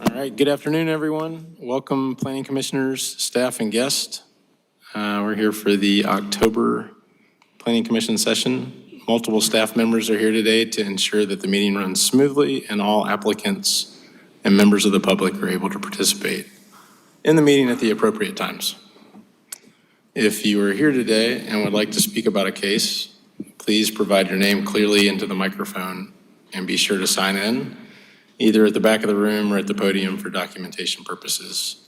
All right, good afternoon, everyone. Welcome, planning commissioners, staff, and guests. We're here for the October Planning Commission session. Multiple staff members are here today to ensure that the meeting runs smoothly and all applicants and members of the public are able to participate in the meeting at the appropriate times. If you are here today and would like to speak about a case, please provide your name clearly into the microphone and be sure to sign in, either at the back of the room or at the podium for documentation purposes.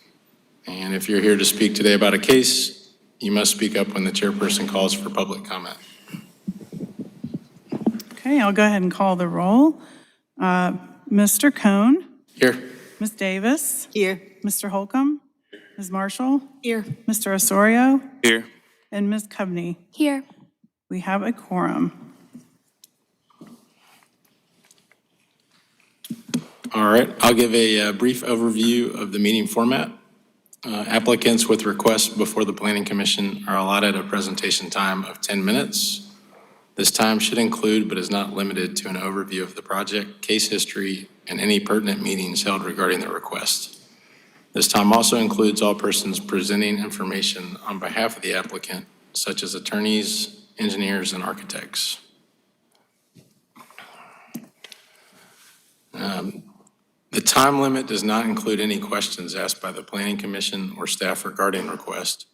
And if you're here to speak today about a case, you must speak up when the chairperson calls for public comment. Okay, I'll go ahead and call the roll. Mr. Cohn, Here. Ms. Davis, Here. Mr. Holcomb, Ms. Marshall, Here. Mr. Osorio, Here. and Ms. Covney. Here. We have a quorum. All right, I'll give a brief overview of the meeting format. Applicants with requests before the Planning Commission are allotted a presentation time of 10 minutes. This time should include, but is not limited to, an overview of the project, case history, and any pertinent meetings held regarding the request. This time also includes all persons presenting information on behalf of the applicant, such as attorneys, engineers, and architects. The time limit does not include any questions asked by the Planning Commission or staff regarding request.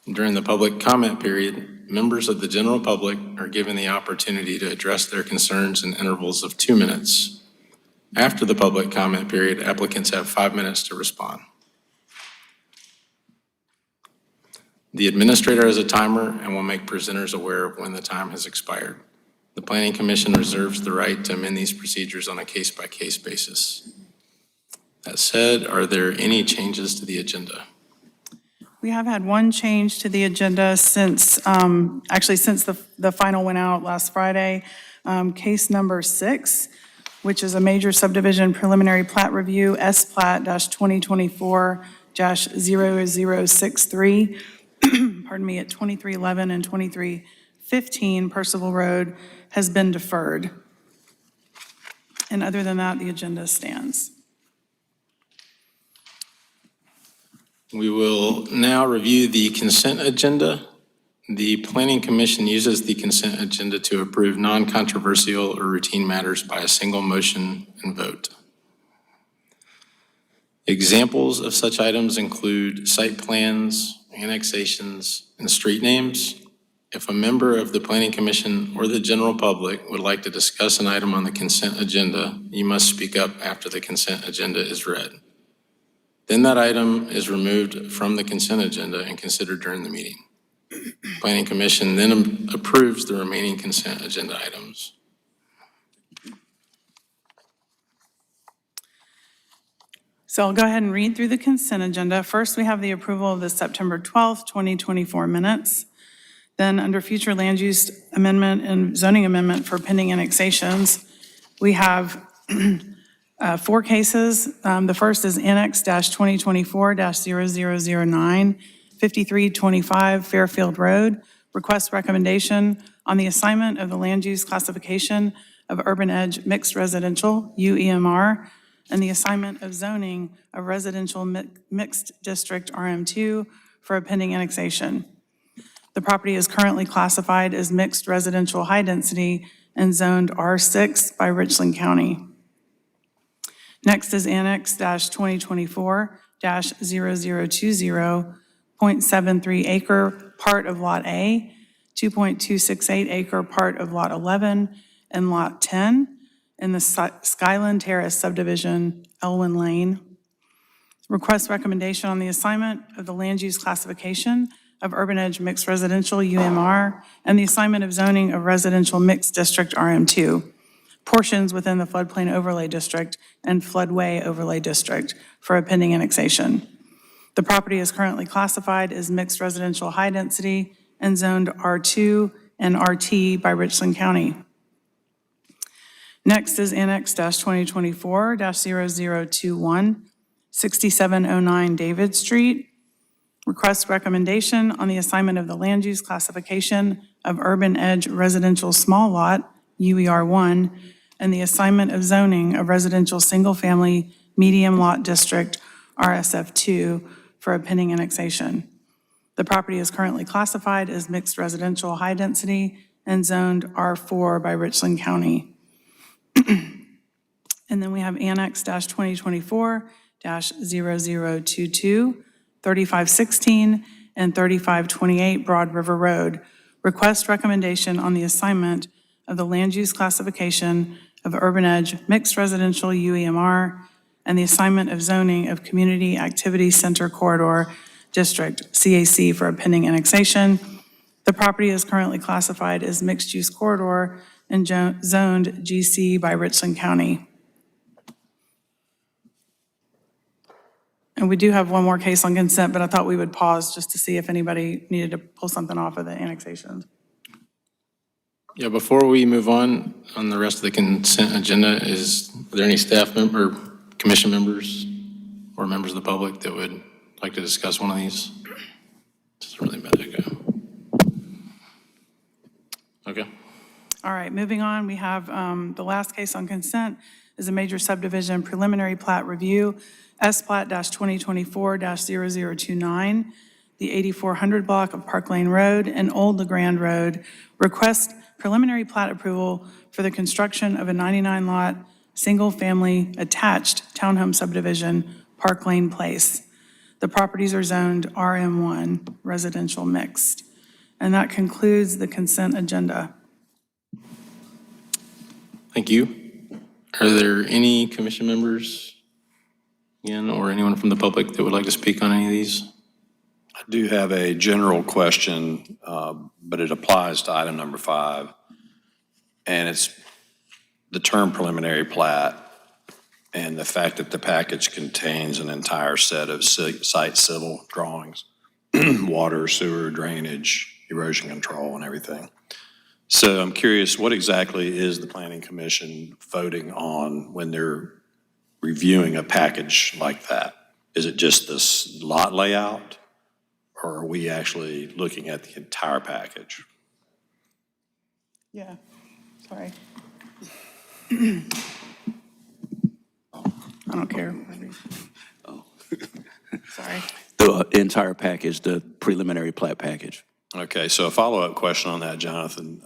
During the public comment period, members of the general public are given the opportunity to address their concerns in intervals of 2 minutes. After the public comment period, applicants have 5 minutes to respond. The administrator has a timer and will make presenters aware of when the time has expired. The Planning Commission reserves the right to amend these procedures on a case-by-case basis. That said, are there any changes to the agenda? We have had one change to the agenda since, since the final went out last Friday. Case number 6, which is a major subdivision preliminary plat review, S-Plat-2024-0063, pardon me, at 2311 and 2315 Percival Road has been deferred. And other than that, the agenda stands. We will now review the consent agenda. The Planning Commission uses the consent agenda to approve non-controversial or routine matters by a single motion and vote. Examples of such items include site plans, annexations, and street names. If a member of the Planning Commission or the general public would like to discuss an item on the consent agenda, you must speak up after the consent agenda is read. Then that item is removed from the consent agenda and considered during the meeting. Planning Commission then approves the remaining consent agenda items. So I'll go ahead and read through the consent agenda. First, we have the approval of the September 12th, 2024 minutes. Then under future land use amendment and zoning amendment for pending annexations, we have 4 cases. The first is Annex-2024-0009, 5325 Fairfield Road. Request recommendation on the assignment of the land use classification of Urban Edge Mixed Residential, UEMR, and the assignment of zoning of Residential Mixed District, RM2, for a pending annexation. The property is currently classified as Mixed Residential High Density and zoned R6 by Richland County. Next is Annex-2024-0020, 0.73 acre part of Lot A, 2.268 acre part of Lot 11 and Lot 10 in the Skyland Terrace subdivision, Elwyn Lane. Request recommendation on the assignment of the land use classification of Urban Edge Mixed Residential, UMR, and the assignment of zoning of Residential Mixed District, RM2. Portions within the floodplain overlay district and floodway overlay district for a pending annexation. The property is currently classified as mixed residential high density and zoned R2 and RT by Richland County. Next is Annex-2024-0021, 6709 David Street. Request recommendation on the assignment of the land use classification of Urban Edge Residential Small Lot, UER1, and the assignment of zoning of residential single-family Medium Lot District, RSF2, for a pending annexation. The property is currently classified as mixed residential high density and zoned R4 by Richland County. And then we have Annex 2024-0022, 3516, and 3528 Broad River Road. Request recommendation on the assignment of the land use classification of Urban Edge Mixed Residential UEMR and the assignment of zoning of Community Activity Center Corridor District, CAC, for a pending annexation. The property is currently classified as mixed-use corridor and zoned GC by Richland County. And we do have one more case on consent, but I thought we would pause just to see if anybody needed to pull something off of the annexations. Yeah, before we move on the rest of the consent agenda, are there any staff member, commission members, or members of the public that would like to discuss one of these? This is really bad echo. Okay. All right, moving on, we have the last case on consent is a major subdivision preliminary plat review, S-Plat-2024-0029, the 8400 block of Park Lane Road and Old LeGrand Road. Request preliminary plat approval for the construction of a 99-lot, single-family attached townhome subdivision, Park Lane Place. The properties are zoned RM1, residential mixed. And that concludes the consent agenda. Thank you. Are there any commission members, again, or anyone from the public that would like to speak on any of these? I do have a general question, but it applies to item number 5. And it's the term preliminary plat and the fact that the package contains an entire set of site civil drawings, water, sewer, drainage, erosion control, and everything. So I'm curious, what exactly is the Planning Commission voting on when they're reviewing a package like that? Is it just this lot layout, or are we actually looking at the entire package? Yeah, sorry. I don't care. Sorry. The entire package, the preliminary plat package. Okay, so a follow-up question on that, Jonathan.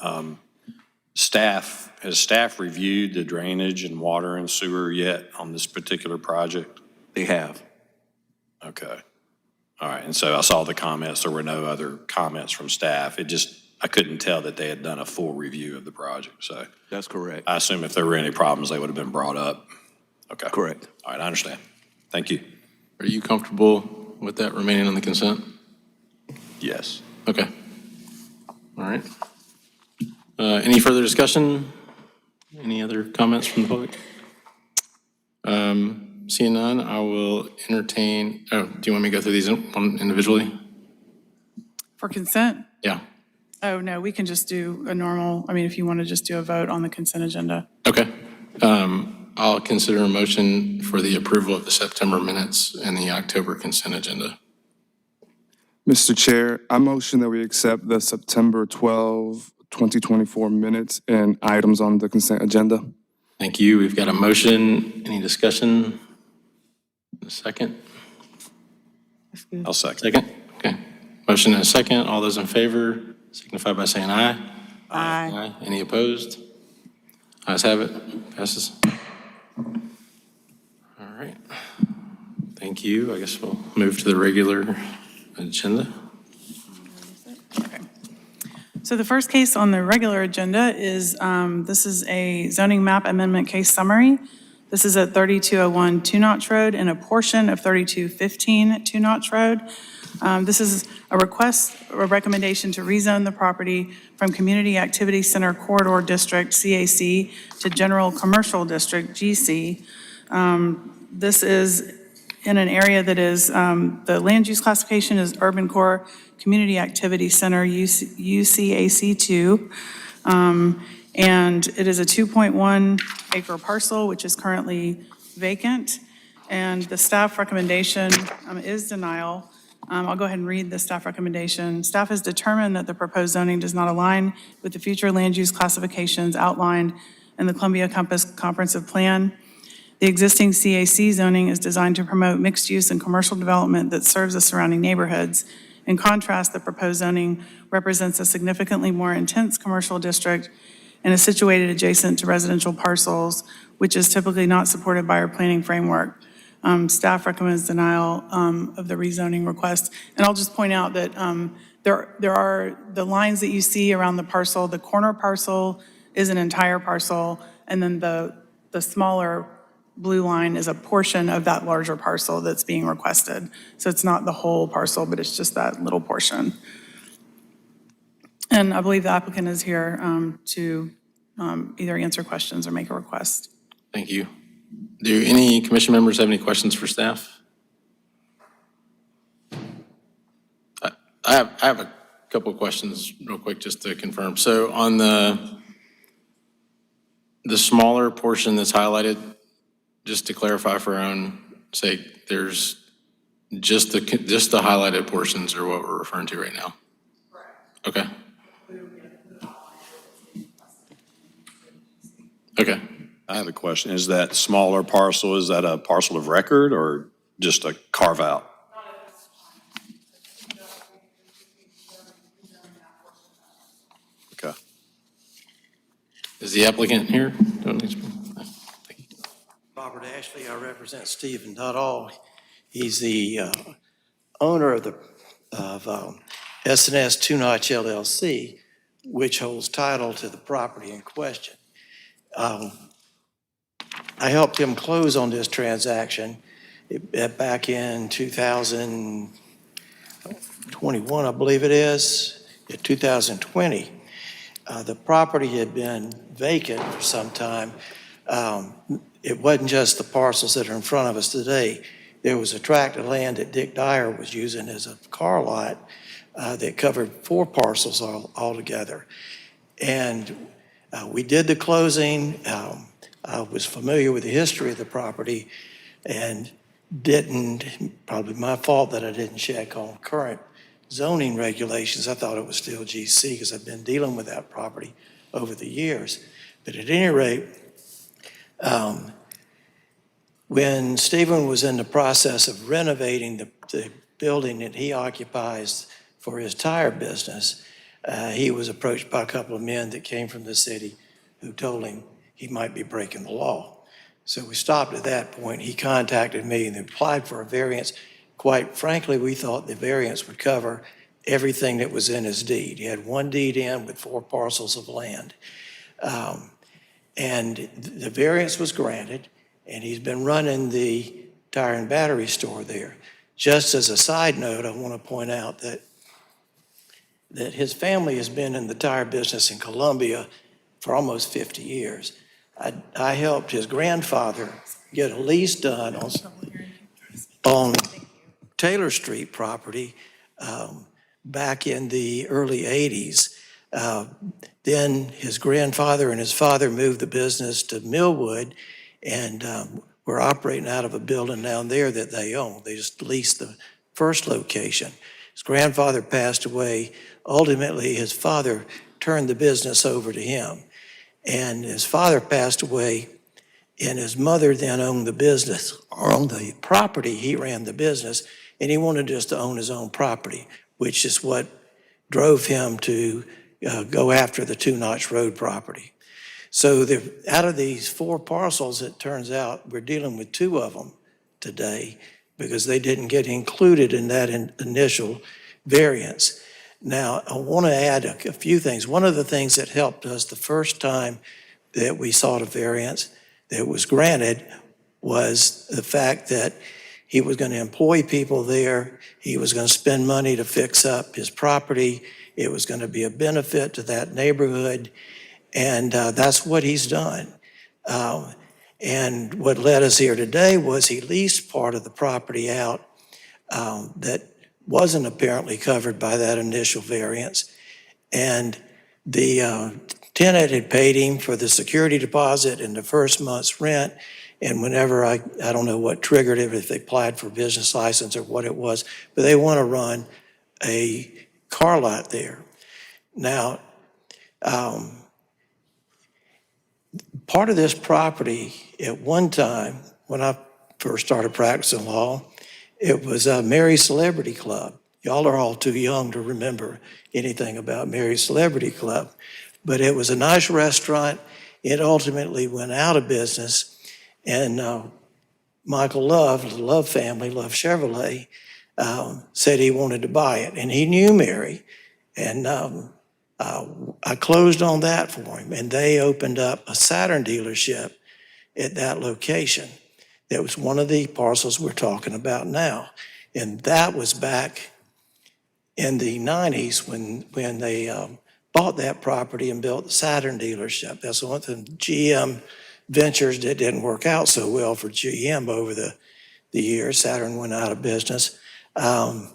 Has staff reviewed the drainage and water and sewer yet on this particular project? They have. Okay. All right, and so I saw the comments. There were no other comments from staff. I couldn't tell that they had done a full review of the project, so. That's correct. I assume if there were any problems, they would have been brought up. Okay. Correct. All right, I understand. Thank you. Are you comfortable with that remaining on the consent? Yes. Okay. All right. Any further discussion? Any other comments from the public? Seeing none, I will entertain, do you want me to go through these individually? For consent? Yeah. Oh, no, we can just do a normal, if you want to just do a vote on the consent agenda. Okay. I'll consider a motion for the approval of the September minutes and the October consent agenda. Mr. Chair, I motion that we accept the September 12, 2024 minutes and items on the consent agenda. Thank you. We've got a motion. Any discussion? A second? I'll second. Second? Okay. Motion and a second. All those in favor signify by saying aye. Aye. Any opposed? Ayes have it. Passes. All right. Thank you. I guess we'll move to the regular agenda. So the first case on the regular agenda is, this is a zoning map amendment case summary. This is at 3201 Two Notch Road and a portion of 3215 Two Notch Road. This is a request or recommendation to rezone the property from Community Activity Center Corridor District, CAC, to General Commercial District, GC. This is in an area that is, the land use classification is Urban Core Community Activity Center, UCAC2. And it is a 2.1 acre parcel, which is currently vacant. And the staff recommendation is denial. I'll go ahead and read the staff recommendation. Staff has determined that the proposed zoning does not align with the future land use classifications outlined in the Columbia Compass Comprehensive Plan. The existing CAC zoning is designed to promote mixed use and commercial development that serves the surrounding neighborhoods. In contrast, the proposed zoning represents a significantly more intense commercial district and is situated adjacent to residential parcels, which is typically not supported by our planning framework. Staff recommends denial of the rezoning request. And I'll just point out that there are the lines that you see around the parcel. The corner parcel is an entire parcel, and then the smaller blue line is a portion of that larger parcel that's being requested. So it's not the whole parcel, but it's just that little portion. And I believe the applicant is here to either answer questions or make a request. Thank you. Do any commission members have any questions for staff? I have a couple of questions real quick just to confirm. So on the smaller portion that's highlighted, just to clarify for our own sake, there's just the highlighted portions are what we're referring to right now? Correct. Okay. Okay. I have a question. Is that smaller parcel, is that a parcel of record or just a carve out? Okay. Is the applicant here? Robert Ashley, I represent Stephen Nuttall. He's the owner of S&S Two Notch LLC, which holds title to the property in question. I helped him close on this transaction back in 2021, I believe it is, 2020. The property had been vacant for some time. It wasn't just the parcels that are in front of us today. There was a tract of land that Dick Dyer was using as a car lot that covered 4 parcels altogether. And we did the closing. I was familiar with the history of the property and probably my fault that I didn't check on current zoning regulations. I thought it was still GC because I've been dealing with that property over the years. But at any rate, when Stephen was in the process of renovating the building that he occupies for his tire business, he was approached by a couple of men that came from the city who told him he might be breaking the law. So we stopped at that point. He contacted me and applied for a variance. Quite frankly, we thought the variance would cover everything that was in his deed. He had 1 deed in with 4 parcels of land. And the variance was granted, and he's been running the tire and battery store there. Just as a side note, I want to point out that his family has been in the tire business in Columbia for almost 50 years. I helped his grandfather get a lease done on Taylor Street property back in the early 80s. Then his grandfather and his father moved the business to Millwood, and we're operating out of a building down there that they own. They just leased the first location. His grandfather passed away. Ultimately, his father turned the business over to him. And his father passed away, and his mother then owned the business, or owned the property. He ran the business, and he wanted just to own his own property, which is what drove him to go after the Two Notch Road property. So out of these 4 parcels, it turns out we're dealing with 2 of them today because they didn't get included in that initial variance. Now, I want to add a few things. One of the things that helped us the first time that we sought a variance that was granted was the fact that he was going to employ people there. He was going to spend money to fix up his property. It was going to be a benefit to that neighborhood. And that's what he's done. And what led us here today was he leased part of the property out that wasn't apparently covered by that initial variance. And the tenant had paid him for the security deposit and the first month's rent. And whenever I don't know what triggered it, if they applied for a business license or what it was, but they want to run a car lot there. Now, part of this property, at one time, when I first started practicing law, it was a Mary's Celebrity Club. Y'all are all too young to remember anything about Mary's Celebrity Club. But it was a nice restaurant. It ultimately went out of business. And Michael Love, the Love family, Love Chevrolet, said he wanted to buy it. And he knew Mary. And I closed on that for him. And they opened up a Saturn dealership at that location. That was one of the parcels we're talking about now. And that was back in the 90s when they bought that property and built the Saturn dealership. That's one of the GM ventures that didn't work out so well for GM over the years. Saturn went out of business. And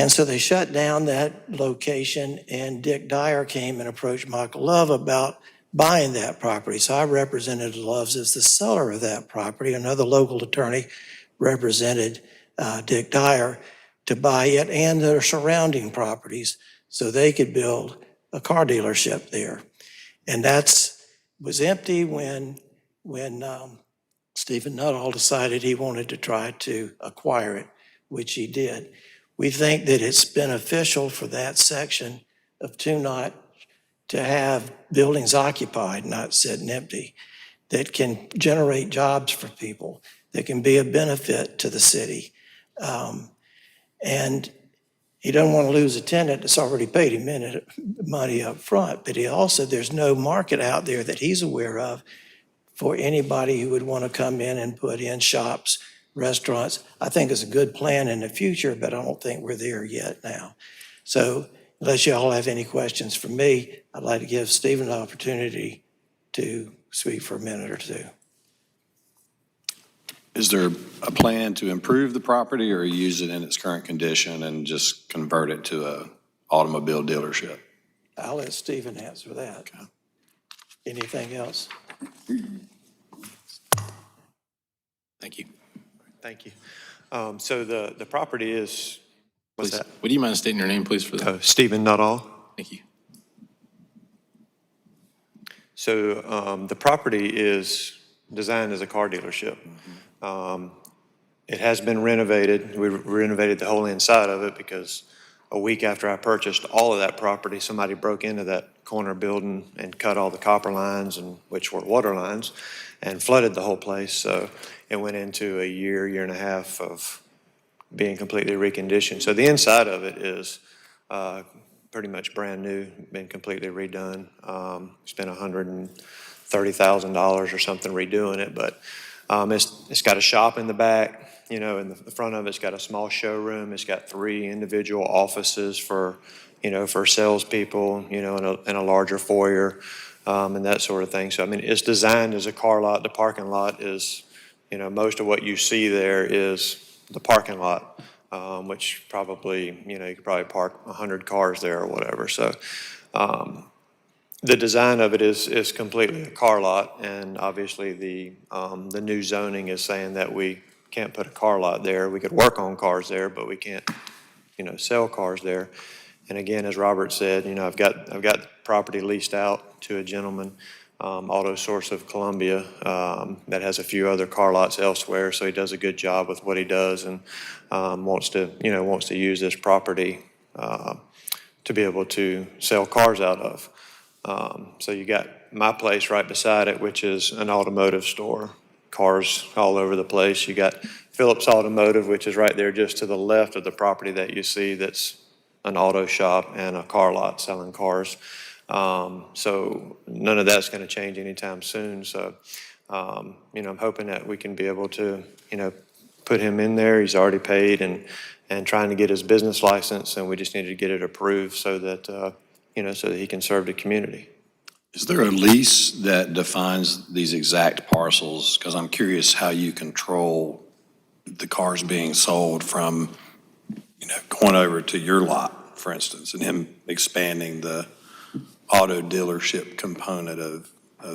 so they shut down that location, and Dick Dyer came and approached Michael Love about buying that property. So I represented Loves as the seller of that property. Another local attorney represented Dick Dyer to buy it and their surrounding properties so they could build a car dealership there. And was empty when Stephen Nuttall decided he wanted to try to acquire it, which he did. We think that it's beneficial for that section of Two Knot to have buildings occupied, not sitting empty, that can generate jobs for people, that can be a benefit to the city. And he doesn't want to lose a tenant that's already paid him money up front, but there's no market out there that he's aware of for anybody who would want to come in and put in shops, restaurants. I think it's a good plan in the future, but I don't think we're there yet now. So unless y'all have any questions for me, I'd like to give Stephen an opportunity to speak for a minute or two. Is there a plan to improve the property or use it in its current condition and just convert it to a automobile dealership? I'll let Stephen answer that. Okay. Anything else? Thank you. Thank you. So the property is, what's Please, that? would you mind stating your name, please, for the, Stephen Nuttall. thank you. So the property is designed as a car dealership. It has been renovated. We renovated the whole inside of it because a week after I purchased all of that property, somebody broke into that corner building and cut all the copper lines, which were water lines, and flooded the whole place. So it went into a year and a half of being completely reconditioned. So the inside of it is pretty much brand new, been completely redone. Spent $130,000 or something redoing it, but it's got a shop in the back. You know, in the front of it's got a small showroom. It's got 3 individual offices for salespeople, and a larger foyer, and that sort of thing. So, I mean, it's designed as a car lot. The parking lot is, most of what you see there is the parking lot, which probably, you could probably park 100 cars there or whatever. So, the design of it is completely a car lot, and obviously the new zoning is saying that we can't put a car lot there. We could work on cars there, but we can't, sell cars there. And again, as Robert said, I've got the property leased out to a gentleman, Auto Source of Columbia, that has a few other car lots elsewhere. So he does a good job with what he does, and wants to use this property to be able to sell cars out of. So you got my place right beside it, which is an automotive store, cars all over the place. You got Phillips Automotive, which is right there just to the left of the property that you see, that's an auto shop and a car lot selling cars. So none of that's going to change anytime soon. So, I'm hoping that we can be able to, put him in there. He's already paid and trying to get his business license, and we just need to get it approved so that, so that he can serve the community. Is there a lease that defines these exact parcels? Because I'm curious how you control the cars being sold from, going over to your lot, for instance, and him expanding the auto dealership component of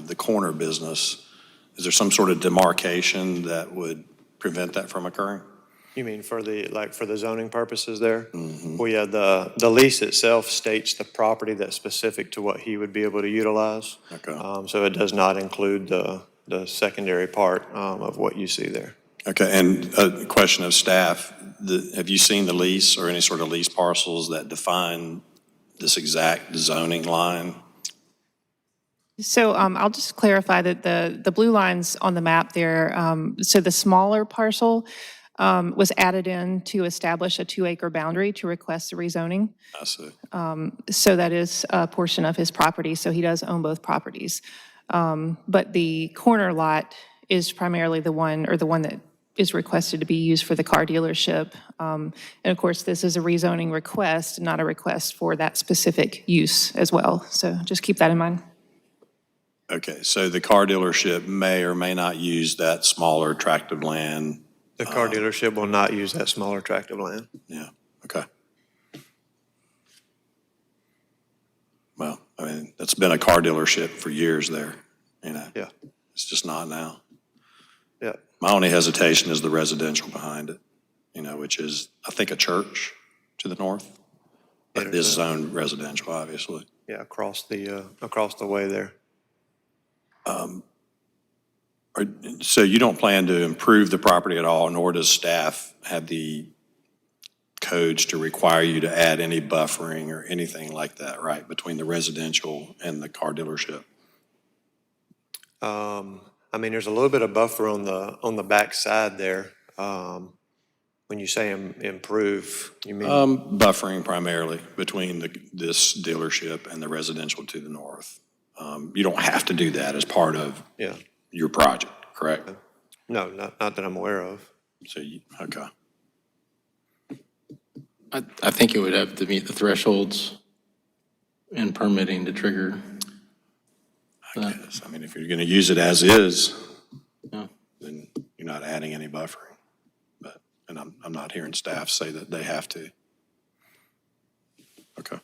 the corner business. Is there some sort of demarcation that would prevent that from occurring? You mean for the, like, for the zoning purposes there? Well, yeah, the lease itself states the property that's specific to what he would be able to utilize. Okay. So it does not include the secondary part of what you see there. Okay, and a question of staff, have you seen the lease or any sort of lease parcels that define this exact zoning line? So I'll just clarify that the blue lines on the map there, so the smaller parcel was added in to establish a 2-acre boundary to request the rezoning. I see. So that is a portion of his property, so he does own both properties. But the corner lot is primarily the one that is requested to be used for the car dealership. And of course, this is a rezoning request, not a request for that specific use as well. So just keep that in mind. Okay, so the car dealership may or may not use that smaller tract of land. The car dealership will not use that smaller tract of land. Yeah, okay. Well, I mean, that's been a car dealership for years there, you know? Yeah, It's just not now. yeah. My only hesitation is the residential behind it, you know, which is, I think, a church to the north. But it is zoned residential, obviously. Yeah, across the way there. So you don't plan to improve the property at all, nor does staff have the codes to require you to add any buffering or anything like that, right, between the residential and the car dealership? I mean, there's a little bit of buffer on the back side there. When you say improve, you mean? Buffering primarily between this dealership and the residential to the north. You don't have to do that as part of Yeah. your project, correct? No, not that I'm aware of. So, okay. I think it would have to meet the thresholds in permitting to trigger. I guess, I mean, if you're going to use it as is, Yeah. then you're not adding any buffering. But, and I'm not hearing staff say that they have to. Okay.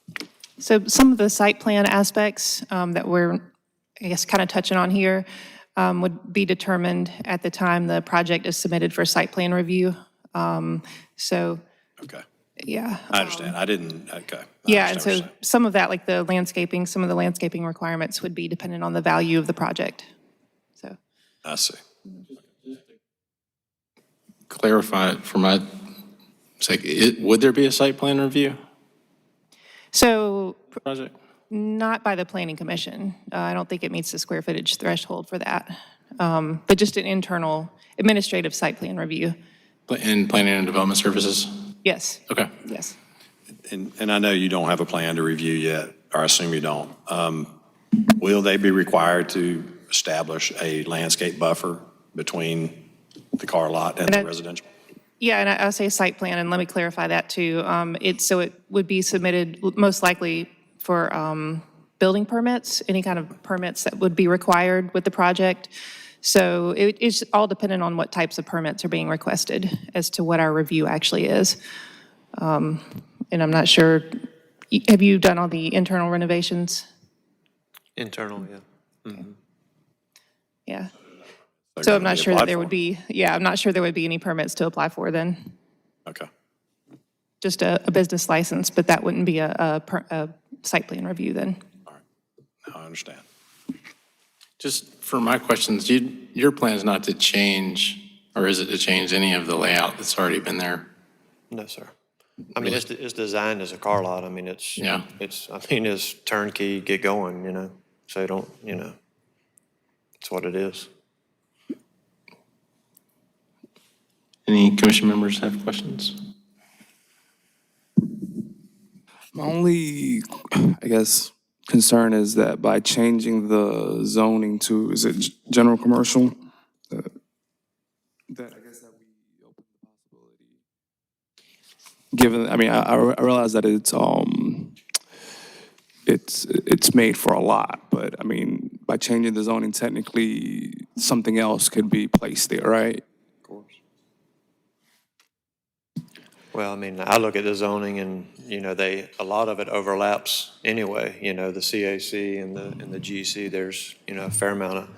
So some of the site plan aspects that we're, I guess, kind of touching on here would be determined at the time the project is submitted for site plan review. So, Okay. yeah. I understand. I didn't, okay. I Yeah, and understand what you're so saying. some of that, like the landscaping, some of the landscaping requirements would be dependent on the value of the project. So, I see. Clarify it for my sake, would there be a site plan review so project? not by the planning commission. I don't think it meets the square footage threshold for that. But just an internal administrative site plan review. In planning and development services? Yes, Okay. yes. And I know you don't have a plan to review yet, or I assume you don't. Will they be required to establish a landscape buffer between the car lot and the residential? Yeah, and I'll say site plan, and let me clarify that too. So it would be submitted most likely for building permits, any kind of permits that would be required with the project. So it's all dependent on what types of permits are being requested as to what our review actually is. And I'm not sure, have you done all the internal renovations? Internal, yeah. Yeah. They're So gonna I'm not be sure that applied there for? would be, I'm not sure there would be any permits to apply for then. Okay. Just a business license, but that wouldn't be a site plan review then. Now I understand. Just for my questions, your plan is not to change, or is it to change any of the layout that's already been there? No, sir. I mean, it's designed as a car lot. I mean, Yeah. it's turnkey, get going, you know? So you don't, you know, it's what it is. Any commission members have questions? My only, I guess, concern is that by changing the zoning to, is it general commercial? That I guess that we open the possibility. Given, I mean, I realize that it's made for a lot, but I mean, by changing the zoning, technically, something else could be placed there, right? Of course. Well, I mean, I look at the zoning and, you know, a lot of it overlaps anyway, you know, the CAC and the GC, there's, you know, a fair amount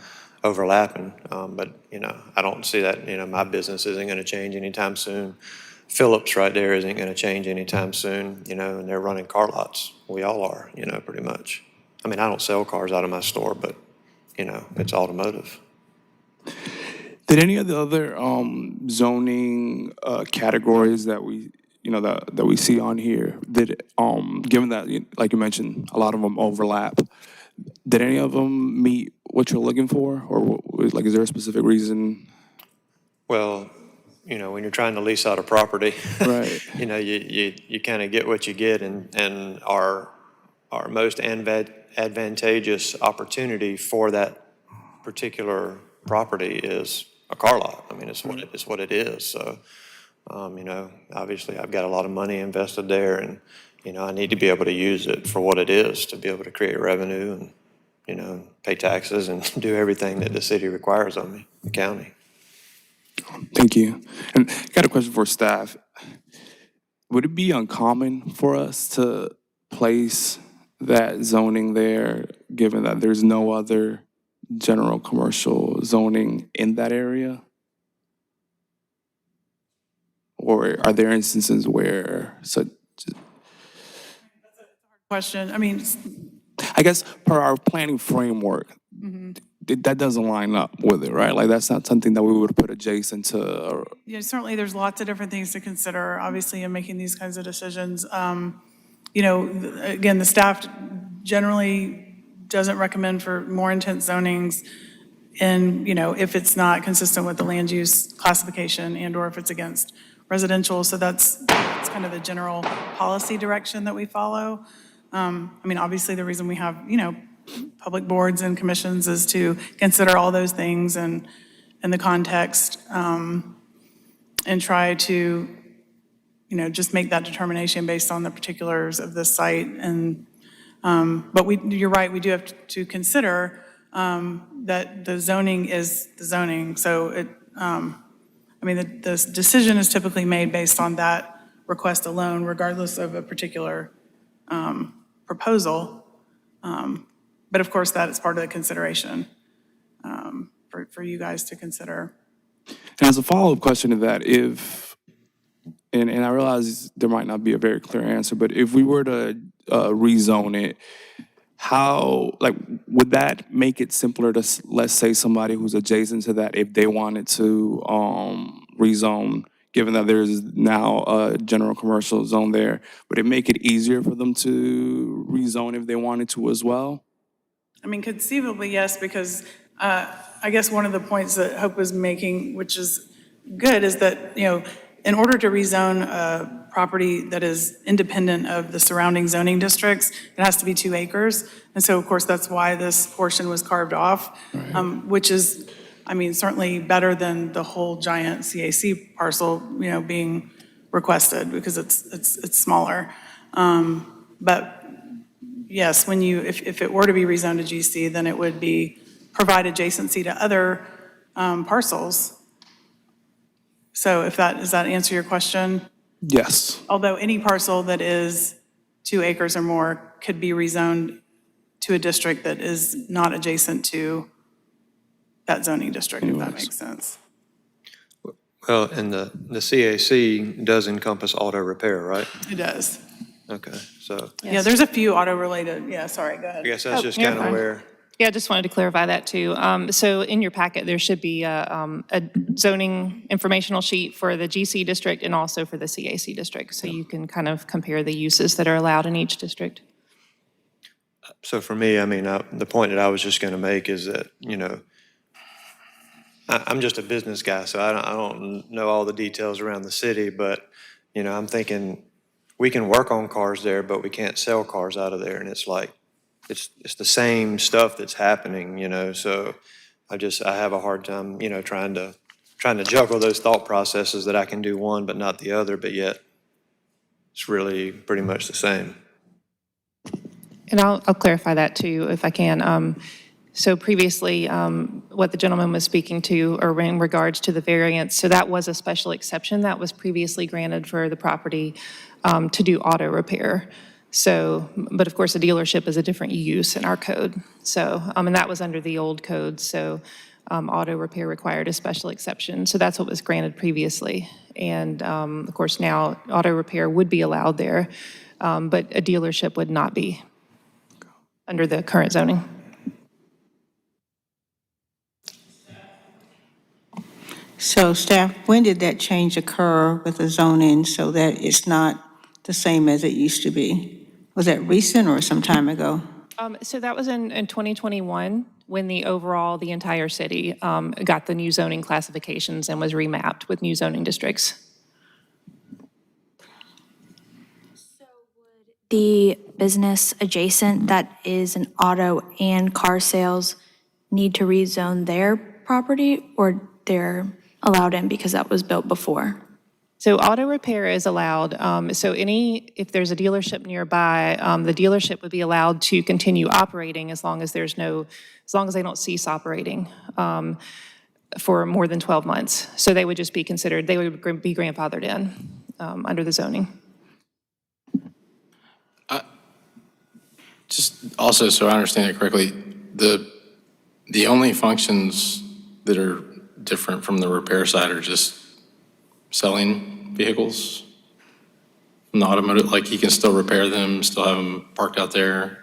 overlapping. But, you know, I don't see that, you know, my business isn't going to change anytime soon. Phillips right there isn't going to change anytime soon, you know, and they're running car lots. We all are, you know, pretty much. I mean, I don't sell cars out of my store, but, you know, it's automotive. Did any of the other zoning categories that we, you know, that we see on here, given that, like you mentioned, a lot of them overlap, did any of them meet what you're looking for? Or like, is there a specific reason? Well, you know, when you're trying to lease out a property, Right. you know, you kind of get what you get, and our most advantageous opportunity for that particular property is a car lot. I mean, it's what it is. So, you know, obviously I've got a lot of money invested there, and, you know, I need to be able to use it for what it is, to be able to create revenue and, you know, pay taxes and do everything that the city requires of me, the county. Thank you. And I got a question for staff. Would it be uncommon for us to place that zoning there, given that there's no other general commercial zoning in that area? Or are there instances where such, Question, I mean, I guess per our planning framework, that doesn't line up with it, right? Like, that's not something that we would put adjacent to, or, yeah, certainly there's lots of different things to consider, obviously, in making these kinds of decisions. You know, again, the staff generally doesn't recommend for more intense zonings, and, you know, if it's not consistent with the land use classification and/or if it's against residential. So that's kind of the general policy direction that we follow. I mean, obviously, the reason we have, you know, public boards and commissions is to consider all those things and in the context, and try to, you know, just make that determination based on the particulars of the site. And, but you're right, we do have to consider that the zoning is the zoning. So it, I mean, the decision is typically made based on that request alone, regardless of a particular proposal. But of course, that is part of the consideration for you guys to consider. and as a follow-up question to that, if, and I realize there might not be a very clear answer, but if we were to rezone it, how, like, would that make it simpler to, let's say, somebody who's adjacent to that, if they wanted to rezone, given that there's now a general commercial zone there, would it make it easier for them to rezone if they wanted to as well? I mean, conceivably, yes, because I guess one of the points that Hope was making, which is good, is that, you know, in order to rezone a property that is independent of the surrounding zoning districts, it has to be 2 acres. And so, of course, that's why this portion was carved off, which is, I mean, certainly better than the whole giant CAC parcel, you know, being requested, because it's smaller. But yes, when you, if it were to be rezoned to GC, then it would be provide adjacency to other parcels. So if that, does that answer your question? Yes. Although any parcel that is 2 acres or more could be rezoned to a district that is not adjacent to that zoning district, if that makes sense. Well, and the CAC does encompass auto repair, right? It does. Okay, so Yeah, there's a few auto-related, yeah, sorry, go I ahead. guess that's just you're kind of fine. where, Yeah, I just wanted to clarify that too. So in your packet, there should be a zoning informational sheet for the GC district and also for the CAC district. So you can kind of compare the uses that are allowed in each district. so for me, I mean, the point that I was just going to make is that, you know, I'm just a business guy, so I don't know all the details around the city, but, you know, I'm thinking we can work on cars there, but we can't sell cars out of there. And it's like, it's the same stuff that's happening, you know, so I have a hard time, you know, trying to juggle those thought processes that I can do one but not the other, but yet it's really pretty much the same. And I'll clarify that too, if I can. So previously, what the gentleman was speaking to, or in regards to the variance, so that was a special exception that was previously granted for the property to do auto repair. So, but of course, a dealership is a different use in our code. So, and that was under the old code. So auto repair required a special exception. So that's what was granted previously. And of course, now auto repair would be allowed there, but a dealership would not be under the current zoning. So staff, when did that change occur with the zoning so that it's not the same as it used to be? Was that recent or some time ago? So that was in 2021, when the entire city got the new zoning classifications and was remapped with new zoning districts. The business adjacent that is an auto and car sales need to rezone their property, or they're allowed in because that was built before? So auto repair is allowed. If there's a dealership nearby, the dealership would be allowed to continue operating as long as they don't cease operating for more than 12 months. So they would just be considered, they would be grandfathered in under the zoning. Just also, so I understand it correctly, the only functions that are different from the repair side are just selling vehicles from the automotive, like he can still repair them, still have them parked out there?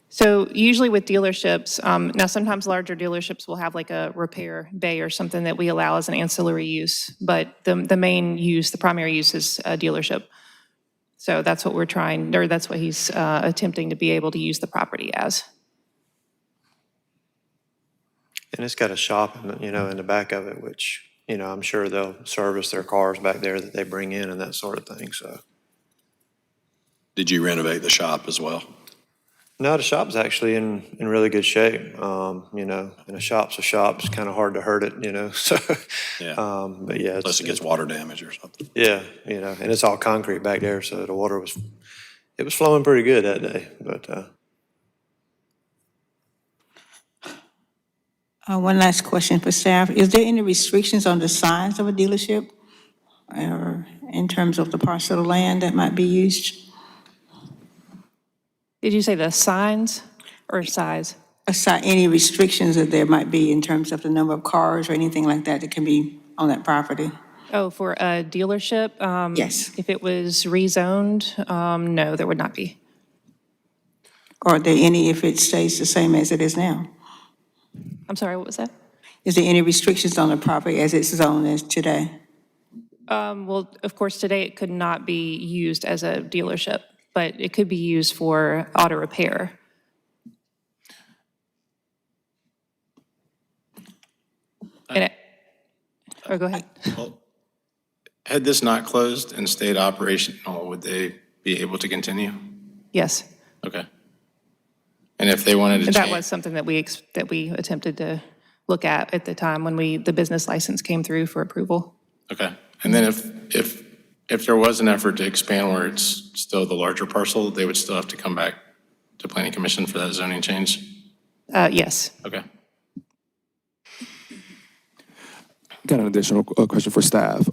So usually with dealerships, now sometimes larger dealerships will have like a repair bay or something that we allow as an ancillary use, but the main use, the primary use is a dealership. So that's what that's what he's attempting to be able to use the property as. And it's got a shop, in the back of it, which, I'm sure they'll service their cars back there that they bring in and that sort of thing, so. Did you renovate the shop as well? No, the shop's actually in really good shape, and a shop's a shop. It's kind of hard to hurt it, so. Yeah. But yeah. Unless it gets water damage or something. Yeah, and it's all concrete back there, so the water was flowing pretty good that day, but, One last question for staff. Is there any restrictions on the size of a dealership or in terms of the parcel of land that might be used? Did you say the signs or size? Aside, any restrictions that there might be in terms of the number of cars or anything like that that can be on that property? Oh, for a dealership? Yes. If it was rezoned, no, there would not be. Or are there any if it stays the same as it is now? I'm sorry, what was that? Is there any restrictions on the property as it's zoned as today? Well, of course, today it could not be used as a dealership, but it could be used for auto repair. Go ahead. Well, had this not closed and stayed operational, would they be able to continue? Yes. Okay. And if they wanted to That change? was something that we attempted to look at the time when the business license came through for approval. Okay. And then if there was an effort to expand where it's still the larger parcel, they would still have to come back to Planning Commission for that zoning change? Yes. Okay. Got an additional question for staff.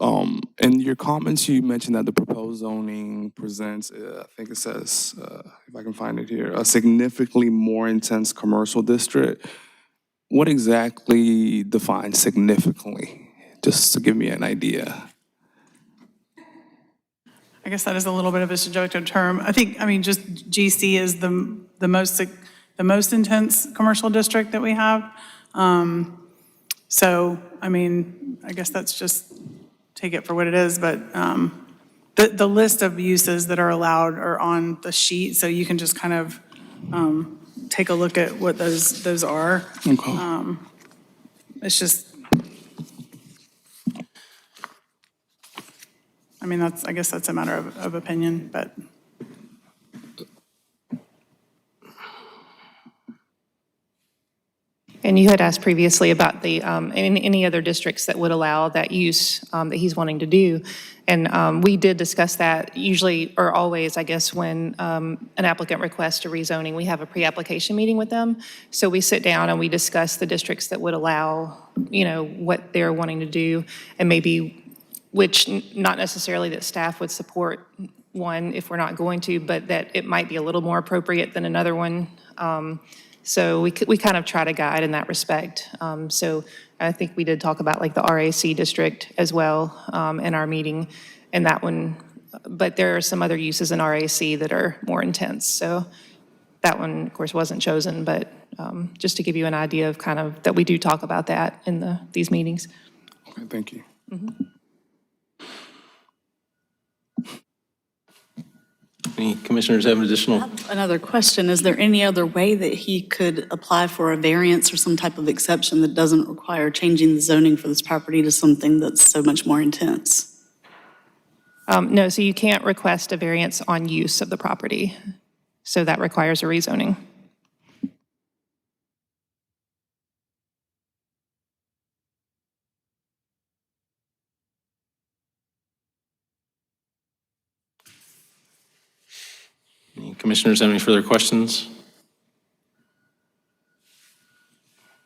In your comments, you mentioned that the proposed zoning presents, I think it says, if I can find it here, a significantly more intense commercial district. What exactly defines significantly? Just to give me an idea. I guess that is a little bit of a subjective term. Just GC is the most intense commercial district that we have. I guess that's just, take it for what it is, but the list of uses that are allowed are on the sheet, so you can just kind of take a look at what those are. Okay. It's just, I guess that's a matter of opinion, but. And you had asked previously about any other districts that would allow that use that he's wanting to do. And we did discuss that usually, or always, I guess, when an applicant requests a rezoning, we have a pre-application meeting with them. So we sit down and we discuss the districts that would allow, what they're wanting to do, and maybe, which not necessarily that staff would support one if we're not going to, but that it might be a little more appropriate than another one. So we kind of try to guide in that respect. So I think we did talk about like the RAC district as well in our meeting, and that one, but there are some other uses in RAC that are more intense. So that one, of course, wasn't chosen, but just to give you an idea of kind of, that we do talk about that in these meetings. Okay, thank you. Any commissioners have additional? Another question, is there any other way that he could apply for a variance or some type of exception that doesn't require changing the zoning for this property to something that's so much more intense? No, so you can't request a variance on use of the property. So that requires a rezoning. Any commissioners have any further questions?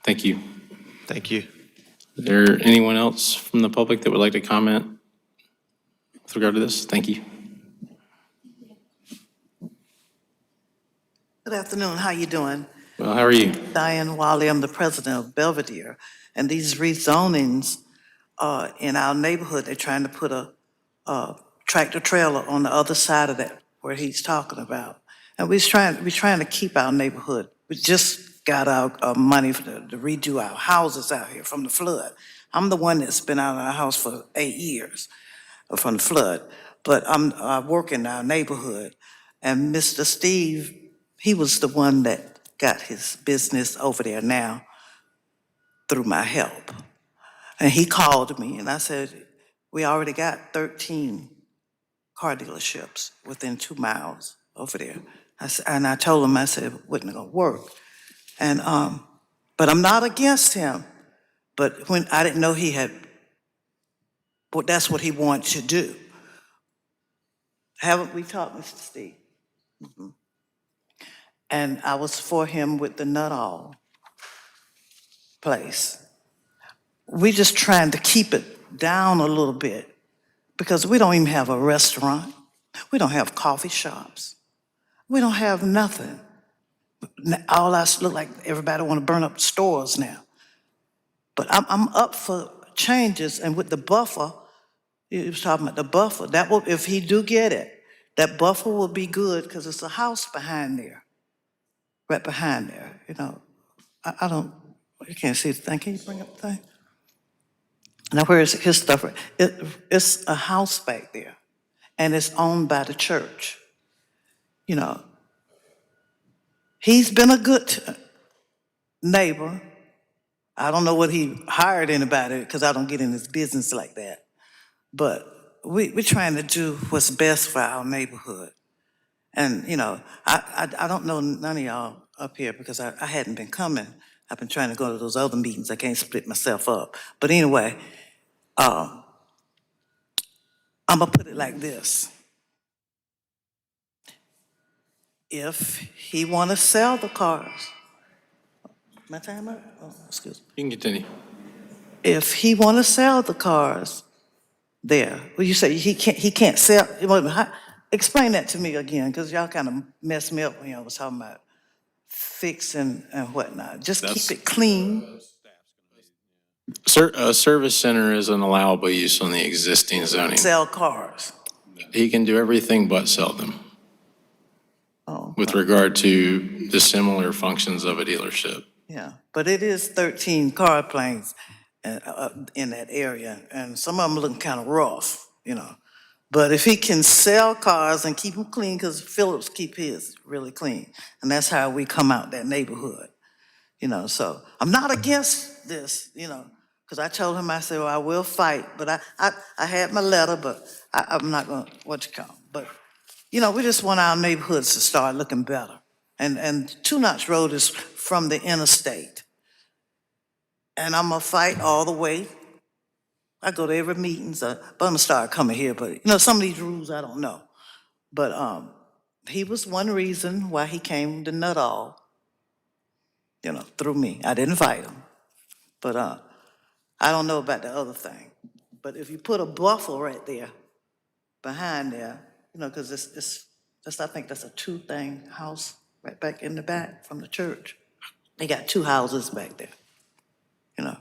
Thank you. Thank you. Is there anyone else from the public that would like to comment with regard to this? Thank you. Good afternoon, how you doing? Well, how are you? Diane Wiley, I'm the president of Belvedere. And these rezonings in our neighborhood, they're trying to put a tractor trailer on the other side of that where he's talking about. And we're trying to keep our neighborhood. We just got our money to redo our houses out here from the flood. I'm the one that's been out of our house for 8 years from the flood. But I work in our neighborhood. And Mr. Steve, he was the one that got his business over there now through my help. And he called me and I said, we already got 13 car dealerships within 2 miles over there. And I told him, I said, it wasn't gonna work. And, but I'm not against him. But when I didn't know he had, well, that's what he wanted to do. Haven't we talked, Mr. Steve? Mm-hmm. And I was for him with the Nuttall place. We just trying to keep it down a little bit because we don't even have a restaurant. We don't have coffee shops. We don't have nothing. All us look like everybody want to burn up the stores now. But I'm up for changes, and with the buffer, he was talking about the buffer. That will, if he do get it, that buffer will be good because it's a house behind there. Right behind there, you know. I don't, you can't see the thing. Can you bring up the thing? Now, where is his stuff? It's a house back there, and it's owned by the church. You know, he's been a good neighbor. I don't know what he hired anybody, because I don't get in his business like that. But we're trying to do what's best for our neighborhood. And, you know, I don't know none of y'all up here because I hadn't been coming. I've been trying to go to those other meetings. I can't split myself up. But anyway, I'm gonna put it like this. If he wanna sell the cars, my time up? Oh, excuse me. You can continue. If he wanna sell the cars there, well, you say he can't sell, explain that to me again, because y'all kind of messed me up when y'all was talking about fixing and whatnot. Just keep it clean. A service center is an allowable use on the existing zoning. Sell cars. He can do everything but sell them Oh, with regard to the similar functions of a dealership. yeah. But it is 13 car planes in that area, and some of them looking kind of rough, you know. But if he can sell cars and keep them clean, because Phillips keep his really clean, and that's how we come out that neighborhood, you know. So I'm not against this, you know, because I told him, I said, well, I will fight, but I had my letter, but I'm not going to, but, you know, we just want our neighborhoods to start looking better. And Two Notch Road is from the interstate. And I'm going to fight all the way. I go to every meeting, but I'm going to start coming here. But, you know, some of these rules I don't know. But he was one reason why he came to Nuttall, you know, through me. I didn't fight him. But I don't know about the other thing. But if you put a buffer right there, behind there, you know, because I think that's a 2-thing house right back in the back from the church. They got 2 houses back there, you know.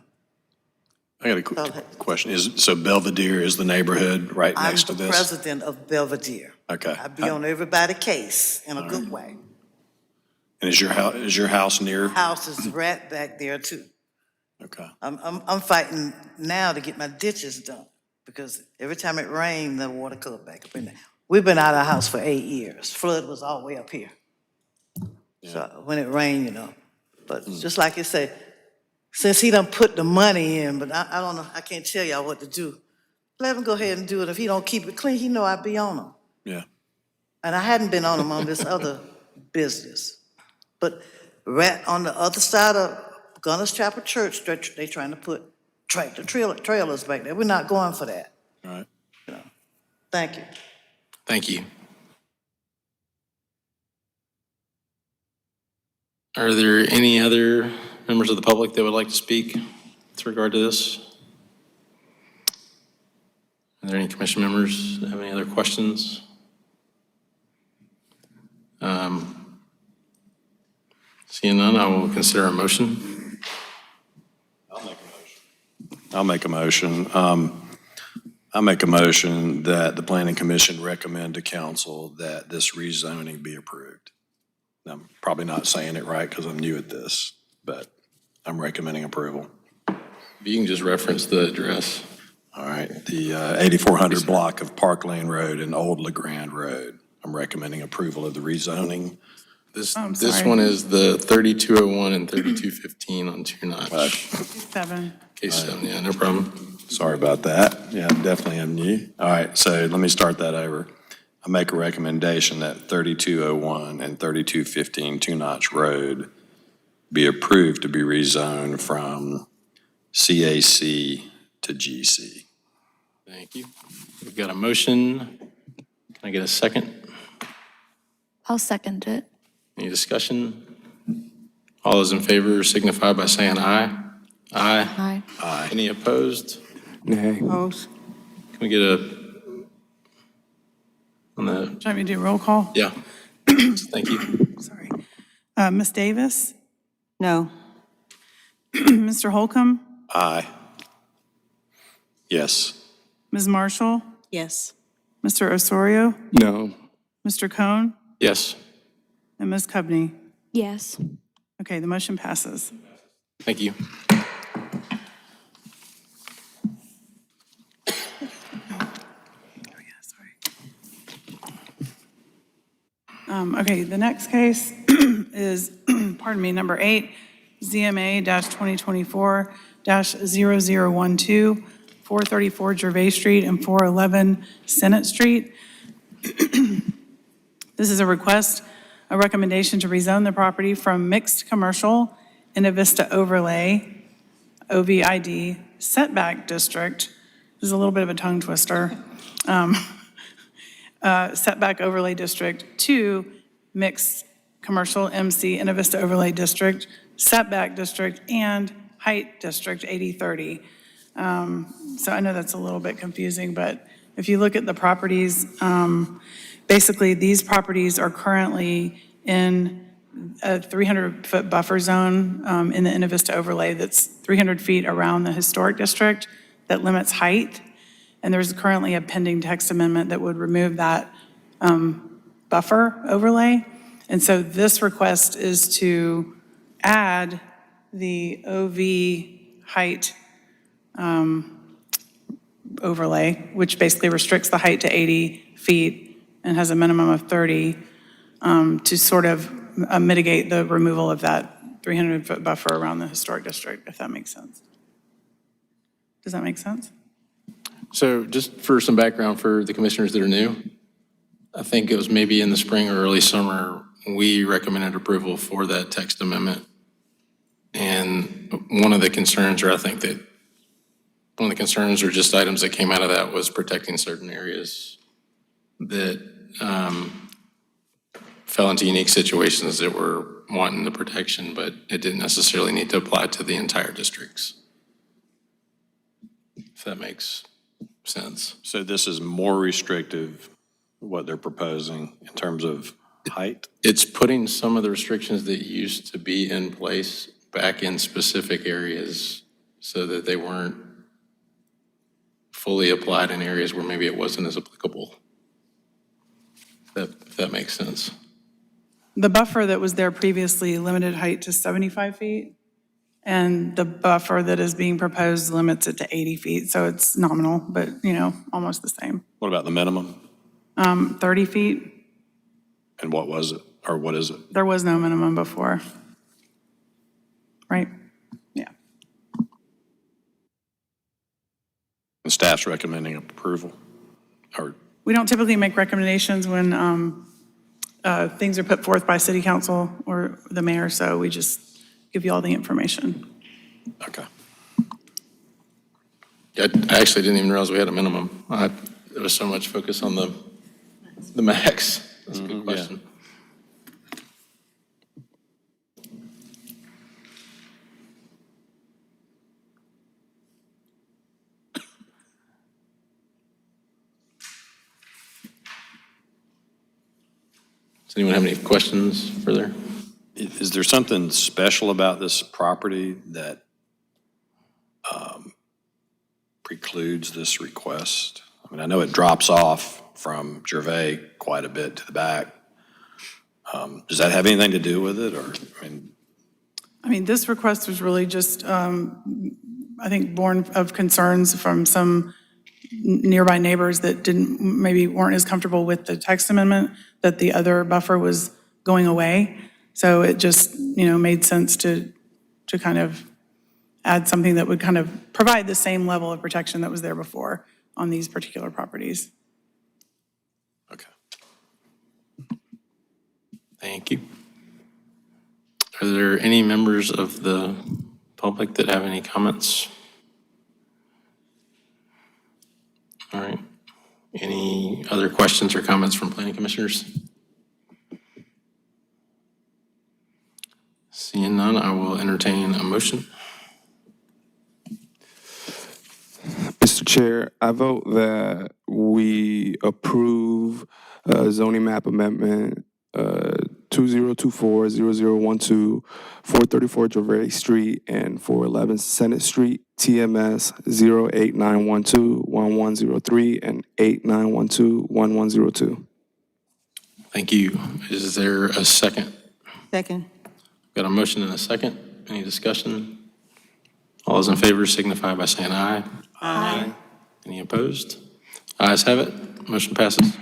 I got a quick question. So Belvedere is the neighborhood right I'm next to the this? president of Belvedere. Okay. I be on everybody's case in a good way. And is your house near? House is right back there too. Okay. I'm fighting now to get my ditches done, because every time it rained, the water comes back up in there. We've been out of the house for 8 years. Flood was all the way up here. So when it rained, you know, but just like you say, since he done put the money in, but I don't know, I can't tell y'all what to do. Let him go ahead and do it. If he don't keep it clean, he know I be on him. Yeah. And I hadn't been on him on this other business. But right on the other side of Gunners Chapel Church, they trying to put tractor trailers back there. We're not going for that. All right. Thank you. Thank you. Are there any other members of the public that would like to speak with regard to this? Are there any commission members that have any other questions? Seeing none, I will consider a motion. I'll make a motion. I make a motion that the planning commission recommend to council that this rezoning be approved. I'm probably not saying it right because I'm new at this, but I'm recommending approval. You can just reference the address. All right, the 8400 block of Park Lane Road and Old LeGrand Road. I'm recommending approval of the rezoning. This sorry. one is the 3201 and 3215 on Two Notch. 7. Case 7, yeah, no problem. Sorry about that. Yeah, definitely am new. All right, so let me start that over. I make a recommendation that 3201 and 3215 Two Notch Road be approved to be rezoned from CAC to GC. Thank you. We've got a motion. Can I get a second? I'll second it. Any discussion? All those in favor signify by saying aye. Aye. Aye. Any opposed? Nay. Opposed? Can we get a, on the, Do you want me to do roll call? yeah. Thank you. Sorry. Ms. Davis? No. Mr. Holcomb? Aye. Yes. Ms. Marshall? Yes. Mr. Osorio? No. Mr. Cohn? Yes, And Ms. Cubney? Yes. Okay, the motion passes. thank you. Okay, the next case is, pardon me, number 8, ZMA-2024-0012, 434 Gervais Street and 411 Senate Street. This is a request, a recommendation to rezone the property from mixed commercial in a Vista overlay, OVID setback district. This is a little bit of a tongue twister. Setback overlay district to mixed commercial MC in a Vista overlay district, setback district, and height district 8030. So I know that's a little bit confusing, but if you look at the properties, basically these properties are currently in a 300-foot buffer zone in the Innovista overlay that's 300 feet around the historic district that limits height. And there's currently a pending text amendment that would remove that buffer overlay. And so this request is to add the OV height overlay, which basically restricts the height to 80 feet and has a minimum of 30 to sort of mitigate the removal of that 300-foot buffer around the historic district, if that makes sense. Does that make sense? So just for some background for the commissioners that are new, I think it was maybe in the spring or early summer, we recommended approval for that text amendment. And one of the concerns, or I think that one of the concerns or just items that came out of that was protecting certain areas that fell into unique situations that were wanting the protection, but it didn't necessarily need to apply to the entire districts. If that makes sense. So this is more restrictive, what they're proposing in terms of height? It's putting some of the restrictions that used to be in place back in specific areas so that they weren't fully applied in areas where maybe it wasn't as applicable. If that makes sense. The buffer that was there previously limited height to 75 feet, and the buffer that is being proposed limits it to 80 feet, so it's nominal, but, almost the same. What about the minimum? 30 feet, And what was it, or what is it? there was no minimum before. Right? Yeah. The staff's recommending approval? Or, We don't typically make recommendations when things are put forth by city council or the mayor, so we just give you all the information. okay. I actually didn't even realize we had a minimum. There was so much focus on the max. That's a good question. Does anyone have any questions further? Is there something special about this property that precludes this request? I mean, I know it drops off from Gervais quite a bit to the back. Does that have anything to do with it, or, I mean, this request was really just, I think, born of concerns from some nearby neighbors that maybe weren't as comfortable with the text amendment, that the other buffer was going away. So it just, made sense to kind of add something that would kind of provide the same level of protection that was there before on these particular properties. okay. Thank you. Are there any members of the public that have any comments? All right. Any other questions or comments from planning commissioners? Seeing none, I will entertain a motion. Mr. Chair, I vote that we approve zoning map amendment 2024-0012, 434 Gervais Street and 411 Senate Street, TMS 08912-1103 and 8912-1102. Thank you. Is there a second? Second. Got a motion and a second. Any discussion? All those in favor signify by saying aye. Aye. Any opposed? Ayes have it. Motion passes.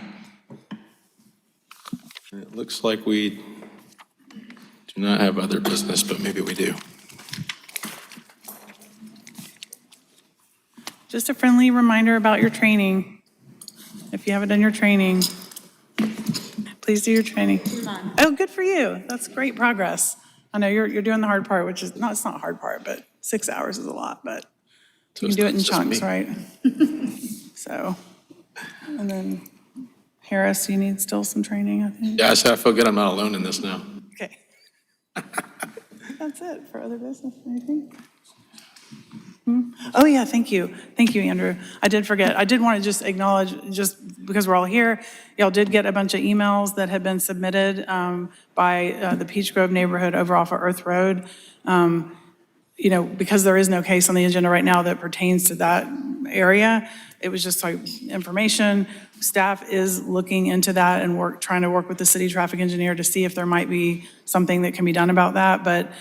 It looks like we do not have other business, but maybe we do. Just a friendly reminder about your training. If you haven't done your training, please do your training. Oh, good for you. That's great progress. I know you're doing the hard part, which is, it's not a hard part, but 6 hours is a lot, but you can do it in chunks, right? So, and then Harris, you need still some training, I think. Yeah, I feel good I'm not alone in this now. Okay. That's it for other business, anything? Oh, yeah, thank you. Thank you, Andrew. I did forget. I did want to just acknowledge, just because we're all here, y'all did get a bunch of emails that had been submitted by the Peach Grove neighborhood over off of Earth Road. Because there is no case on the agenda right now that pertains to that area, it was just like information. Staff is looking into that and trying to work with the city traffic engineer to see if there might be something that can be done about that. But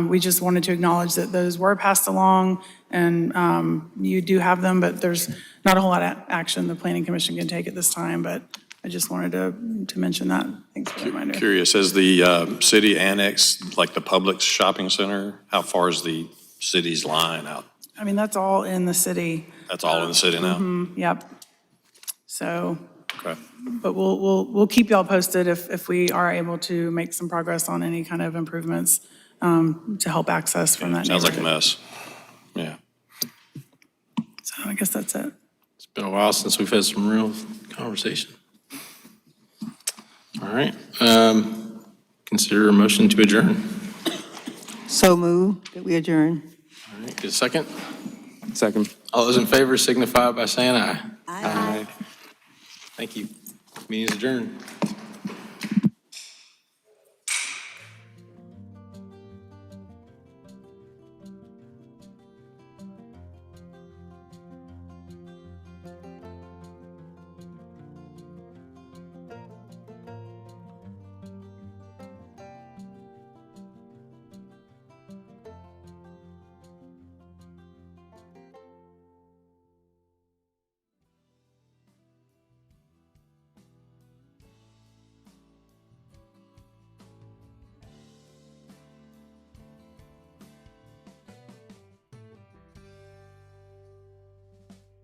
we just wanted to acknowledge that those were passed along, and you do have them, but there's not a whole lot of action the Planning Commission can take at this time. But I just wanted to mention that. Thanks for the reminder. Curious, as the city annexed, like the Publix shopping center, how far is the city's line out? I mean, that's all in the city. That's all in the city now? Yep. So, Okay. but we'll keep y'all posted if we are able to make some progress on any kind of improvements to help access from that Sounds like a neighborhood. mess. Yeah. So I guess that's it. It's been a while since we've had some real conversation. All right. Consider a motion to adjourn. So move that we adjourn. All right, get a second. Second. All those in favor signify by saying aye. Aye. Thank you. Meeting is adjourned.